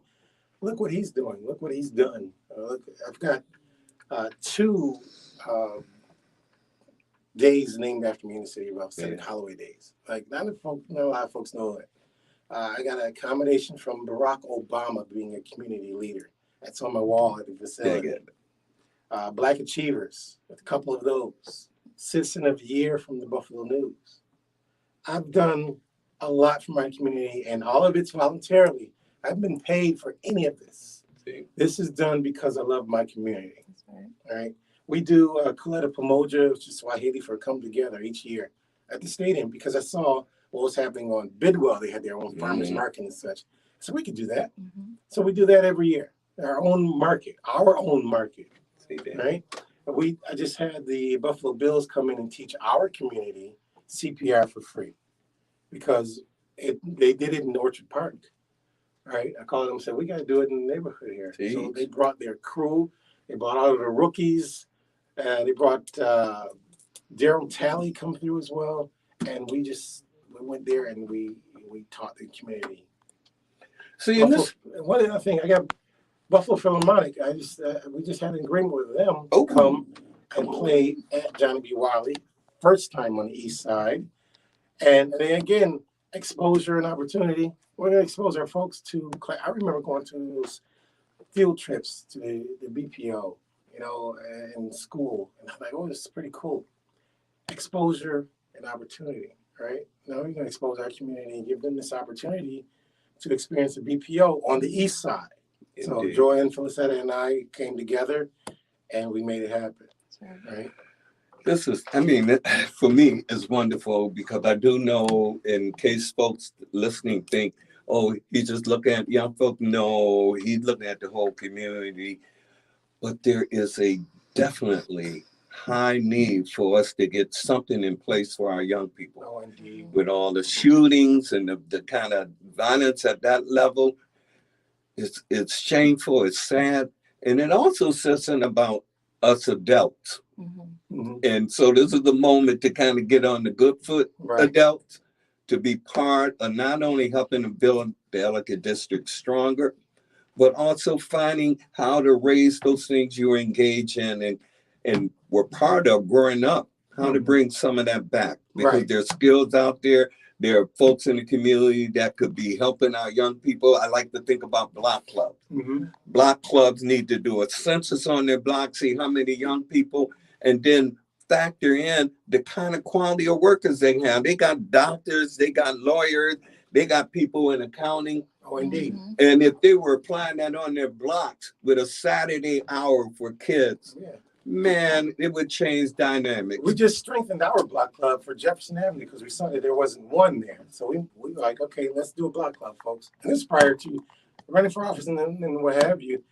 look what he's doing. Look what he's done. Look, I've got two days named after me in the city of Cedric Holloway days. Like, not a lot of folks know that. I got a commendation from Barack Obama being a community leader. That's on my wall at the facility. Black Achievers, a couple of those. Citizen of the Year from the Buffalo News. I've done a lot for my community, and all of it's voluntarily. I haven't been paid for any of this. This is done because I love my community. That's right. All right. We do Kuleta Pamoja, which is Swahili for Come Together each year at the stadium because I saw what was happening on Bidwell. They had their own farmers market and such. So we could do that. So we do that every year. Our own market, right? I just had the Buffalo Bills come in and teach our community CPR for free because they did it in Orchard Park. Right? I called them and said, we got to do it in the neighborhood here. Jeez. So they brought their crew. They brought all of the rookies. They brought Daryl Talley come through as well. And we went there and we taught the community. So one other thing, I got Buffalo Philharmonic. We just had an agreement with them to come and play at Johnny B. Wiley, first time on the East Side. And then again, exposure and opportunity. We're going to expose our folks to. I remember going to those field trips to the BPO, in school, and I'm like, oh, this is pretty cool. Exposure and opportunity, right? Now we're going to expose our community and give them this opportunity to experience the BPO on the East Side. Indeed. So Joanne, Felicetta, and I came together, and we made it happen, right? This is, for me, it's wonderful because I do know, in case folks listening think, oh, he's just looking at young folk. No, he's looking at the whole community. But there is a definitely high need for us to get something in place for our young people. Oh, indeed. With all the shootings and the kind of violence at that level, it's shameful, it's sad. And it also says something about us adults. And so this is the moment to kind of get on the good foot, adults, to be part of not only helping to build the Ellicott district stronger, but also finding how to raise those things you engage in and were part of growing up, how to bring some of that back. Because there's skills out there. There are folks in the community that could be helping our young people. I like to think about block clubs. Block clubs need to do a census on their block, see how many young people, and then factor in the kind of quality of workers they have. They got doctors, they got lawyers, they got people in accounting. Oh, indeed. And if they were applying that on their blocks with a Saturday hour for kids, man, it would change dynamics. We just strengthened our block club for Jefferson Avenue because we saw that there wasn't one there. So we were like, okay, let's do a block club, folks. And this is prior to running for office and what have you.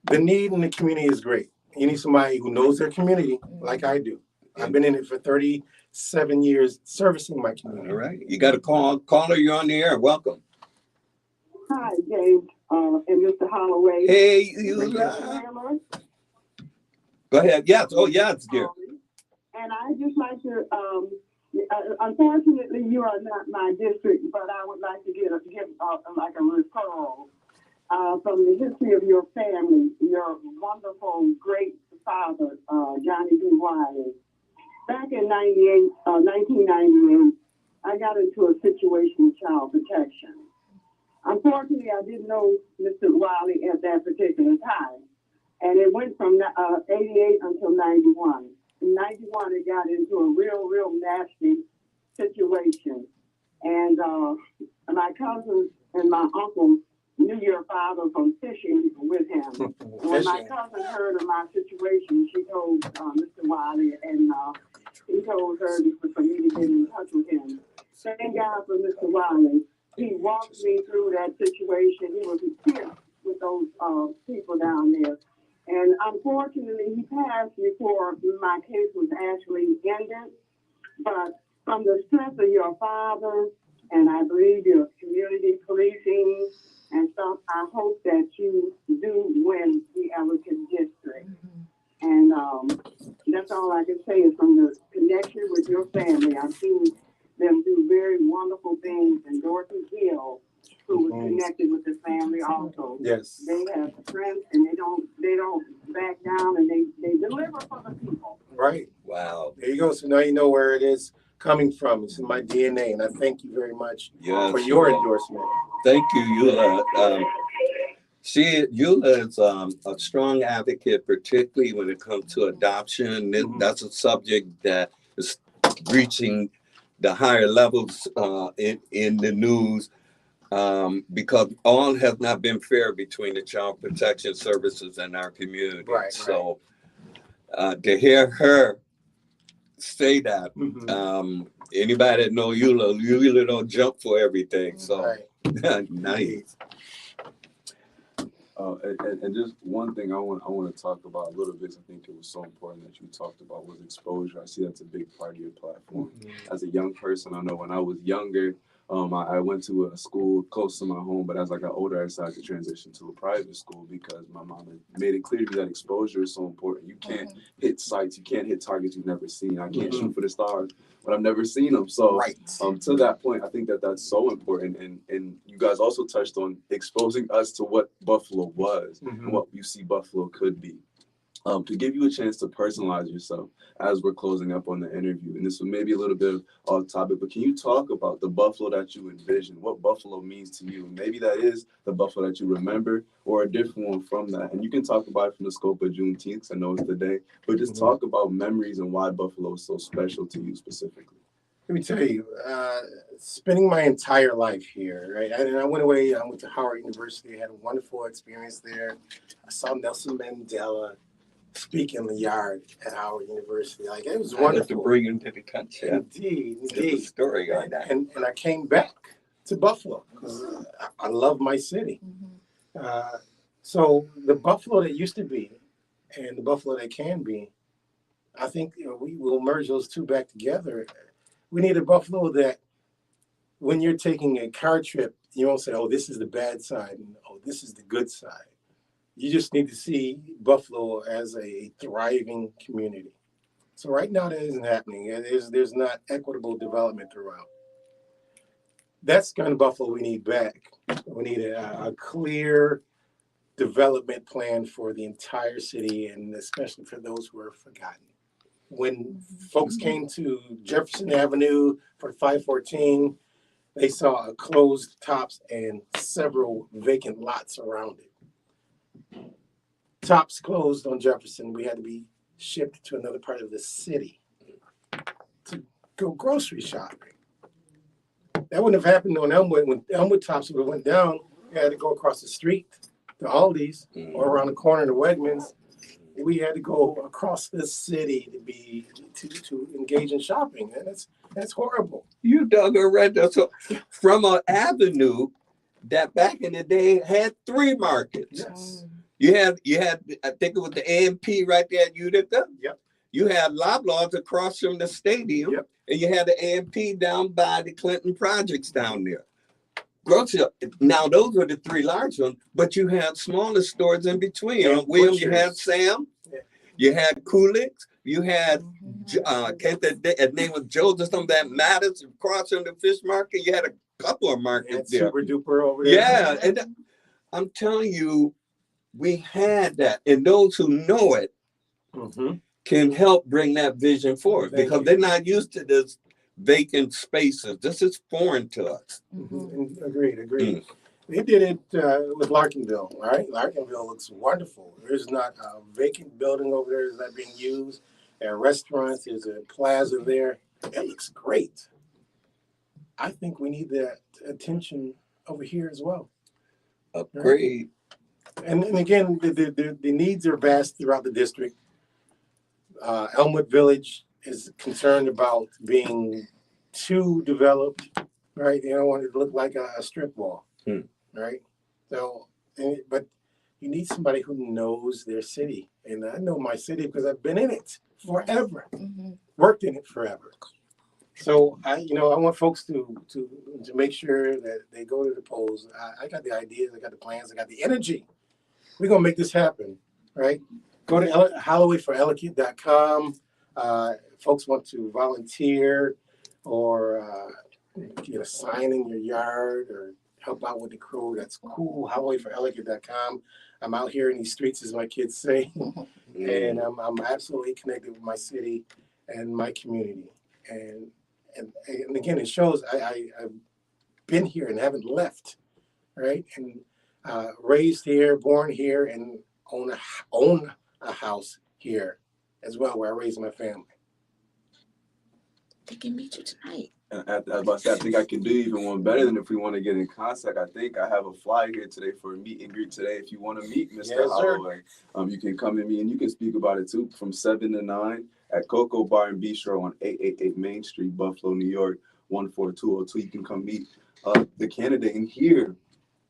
The need in the community is great. You need somebody who knows their community like I do. I've been in it for 37 years servicing my community. All right. You got a caller, you're on the air. Welcome. Hi, James and Mr. Holloway. Hey, go ahead. Yes. Oh, yes, dear. And I just like to, unfortunately, you are not my district, but I would like to give like a referral from the history of your family, your wonderful, great father, Johnny B. Wiley. Back in 1998, I got into a situation with child protection. Unfortunately, I didn't know Mr. Wiley at that particular time. And it went from 88 until 91. In 91, it got into a real nasty situation. And my cousins and my uncle knew your father from fishing with him. And when my cousin heard of my situation, she told Mr. Wiley, and he told her for me to get in touch with him. Thank God for Mr. Wiley. He walked me through that situation. He was fierce with those people down there. And unfortunately, he passed before my case was actually ended. But from the strength of your father, and I believe your community policing and stuff, I hope that you do win the Ellicott district. And that's all I can say is from the connection with your family. I've seen them do very wonderful things, and Dorothy Hill, who was connected with the family also. Yes. They have strength, and they don't back down, and they deliver for the people. Right. Wow. There you go. So now you know where it is coming from. It's in my DNA, and I thank you very much Yes. for your endorsement. Thank you, Eula. Eula is a strong advocate, particularly when it comes to adoption. That's a subject that is reaching the higher levels in the news because all has not been fair between the child protection services and our community. Right. So to hear her say that, anybody that know Eula don't jump for everything. So nice. And just one thing I want to talk about a little bit. I think it was so important that you talked about was exposure. I see that's a big part of your platform. As a young person, I know when I was younger, I went to a school close to my home, but as I got older, I decided to transition to a private school because my mom had made it clear to me that exposure is so important. You can't hit sites, you can't hit targets you've never seen. I can't shoot for the stars, but I've never seen them. So to that point, I think that that's so important. And you guys also touched on exposing us to what Buffalo was and what you see Buffalo could be. To give you a chance to personalize yourself as we're closing up on the interview. And this was maybe a little bit off topic, but can you talk about the Buffalo that you envision, what Buffalo means to you? Maybe that is the Buffalo that you remember or a different one from that. And you can talk about it from the scope of Juneteenth, because I know it's the day, but just talk about memories and why Buffalo is so special to you specifically. Let me tell you, spending my entire life here, right? And I went away, I went to Howard University, had a wonderful experience there. I saw Nelson Mandela speak in the yard at Howard University. Like, it was wonderful. To bring him to the country. Indeed. The story on that. And I came back to Buffalo because I love my city. So the Buffalo that used to be and the Buffalo that can be, I think we will merge those two back together. We need a Buffalo that when you're taking a car trip, you won't say, oh, this is the bad side, and oh, this is the good side. You just need to see Buffalo as a thriving community. So right now that isn't happening. There's not equitable development throughout. That's the kind of Buffalo we need back. We need a clear development plan for the entire city, and especially for those who are forgotten. When folks came to Jefferson Avenue for 514, they saw a closed Tops and several vacant lots around it. Tops closed on Jefferson. We had to be shipped to another part of the city to go grocery shopping. That wouldn't have happened on Elmwood. When Elmwood Tops would have went down, we had to go across the street to Aldi's or around the corner to Wegmans. We had to go across the city to engage in shopping, and that's horrible. You dug a red so from an avenue that back in the day had 3 markets. Yes. You had I think it was the AMP right there at Utica. Yep. You had Loblaws across from the stadium. Yep. And you had the AMP down by the Clinton projects down there. Grocery. Now those were the 3 large ones, but you had smaller stores in between. On William, you had Sam, you had Coolidge, you had the name was Joseph, something that matters across from the fish market. You had a couple of markets there. Super duper over there. Yeah, and I'm telling you, we had that, and those who know it can help bring that vision forward because they're not used to this vacant spaces. This is foreign to us. Agreed. They did it with Larkinville, right? Larkinville looks wonderful. There's not a vacant building over there that's not being used. There are restaurants. There's a plaza there. It looks great. I think we need that attention over here as well. Agreed. And again, the needs are vast throughout the district. Elmwood Village is concerned about being too developed, right? They don't want it to look like a strip mall, right? So, but you need somebody who knows their city. And I know my city because I've been in it forever, worked in it forever. So I want folks to make sure that they go to the polls. I got the ideas, I got the plans, I got the energy. We're gonna make this happen, right? Go to hollowayforellicott.com. folks want to volunteer or get a sign in your yard or help out with the crew, that's cool. Holloway for Ellicott.com. I'm out here in these streets, as my kids say, and I'm absolutely connected with my city and my community. And again, it shows I've been here and haven't left, right? And raised here, born here, and own a house here as well, where I raised my family. They can meet you tonight. I was about to say, I think I can do even one better than if we want to get in contact. I think I have a flyer here today for a meet and greet today. If you want to meet Mr. Yes, Holloway, you can come and meet, and you can speak about it too from 7 to 9 at Coco Bar and Bistro on 888 Main Street, Buffalo, New York, 14202. You can come meet the candidate and hear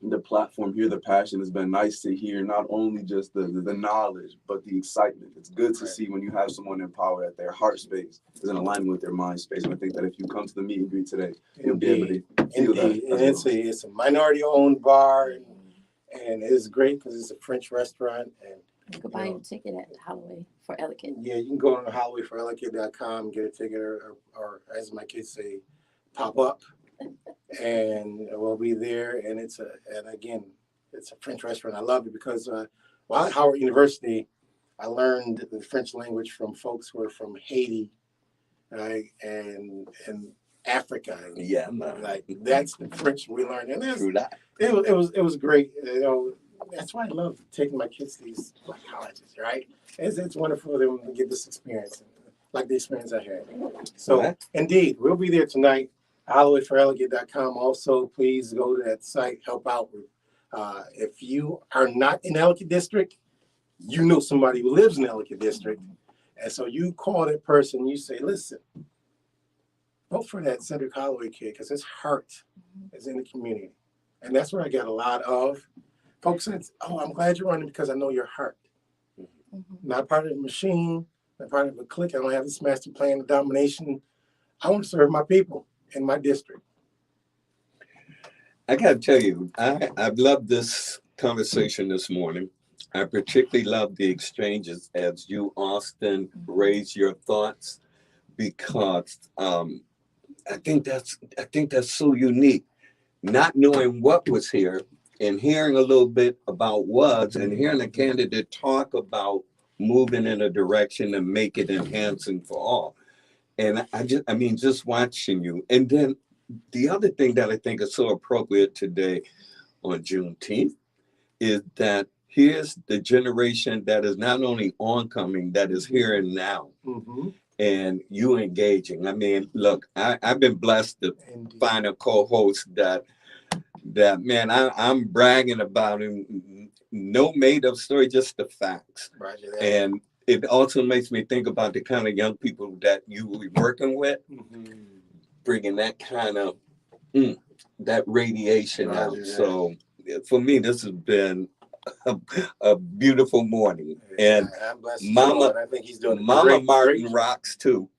the platform, hear the passion. It's been nice to hear not only just the knowledge, but the excitement. It's good to see when you have someone in power that their heart space is in alignment with their mind space. And I think that if you come to the meet and greet today, you'll be able to feel that. And it's a minority-owned bar, and it's great because it's a French restaurant. And you can buy a ticket at Holloway for Ellicott. Yeah, you can go on Holloway for Ellicott.com, get a ticket, or as my kids say, pop up. And we'll be there, and again, it's a French restaurant. I love it because while at Howard University, I learned the French language from folks who are from Haiti, right, and Africa. Yeah, man. Like that's the French we learned, and it was great. That's why I love taking my kids to these colleges, right? It's wonderful for them to get this experience, like the experience I had. So, indeed, we'll be there tonight. Holloway for Ellicott.com. Also, please go to that site, help out. If you are not in Ellicott District, you know somebody who lives in Ellicott District. And so you call that person, you say, listen, vote for that Cedric Holloway kid because his heart is in the community. And that's where I got a lot of folks said, oh, I'm glad you're running because I know your heart. Not part of the machine, not part of a clique. I don't have this master plan of domination. I want to serve my people in my district. I got to tell you, I've loved this conversation this morning. I particularly love the exchanges as you, Austin, raise your thoughts because I think that's so unique. Not knowing what was here and hearing a little bit about was and hearing a candidate talk about moving in a direction and make it enhancing for all. And just watching you. And then the other thing that I think is so appropriate today on Juneteenth is that here's the generation that is not only oncoming, that is here and now. And you engaging. I mean, look, I've been blessed to find a co-host that man, I'm bragging about him. No made up story, just the facts. And it also makes me think about the kind of young people that you will be working with, bringing that kind of that radiation out. So for me, this has been a beautiful morning. And Mama, I think he's doing Mama Martin rocks too.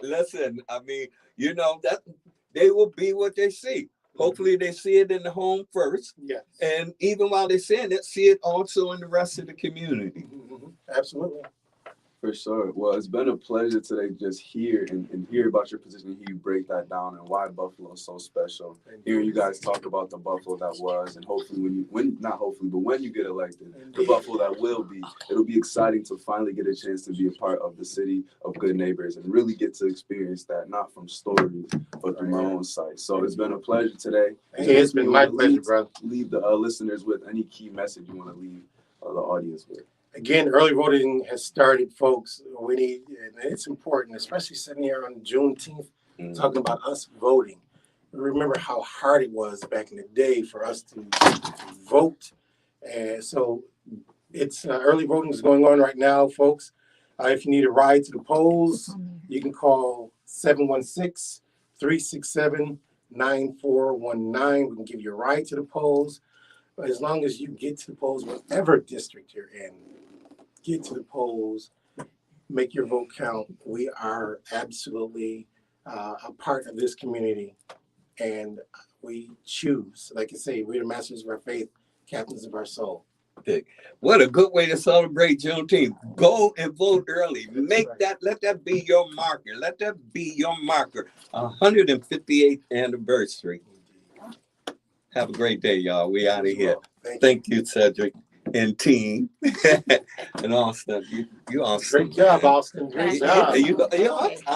Listen, I mean, that they will be what they see. Hopefully they see it in the home first. Yes. And even while they're seeing it, see it also in the rest of the community. Absolutely. For sure. Well, it's been a pleasure today just hear and hear about your position, hear you break that down and why Buffalo is so special. Hearing you guys talk about the Buffalo that was, and hopefully when you get elected, the Buffalo that will be, it'll be exciting to finally get a chance to be a part of the city of good neighbors and really get to experience that, not from stories, but through my own sight. So it's been a pleasure today. It's been my pleasure, brother. Leave the listeners with any key message you want to leave the audience with. Again, early voting has started, folks. We need, and it's important, especially sitting here on Juneteenth, talking about us voting. Remember how hard it was back in the day for us to vote. And so it's early voting is going on right now, folks. If you need a ride to the polls, you can call 716-367-9419. We can give you a ride to the polls. But as long as you get to the polls, whatever district you're in, get to the polls, make your vote count. We are absolutely a part of this community, and we choose. Like I say, we're the masters of our faith, captains of our soul. What a good way to celebrate Juneteenth. Go and vote early. Let that be your marker. Let that be your marker. 158th anniversary. Have a great day, y'all. We out of here. Thank you, Cedric and team. And Austin, you awesome. Great job, Austin. Great job. I'm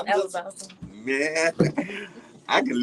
That was just, awesome. man, I can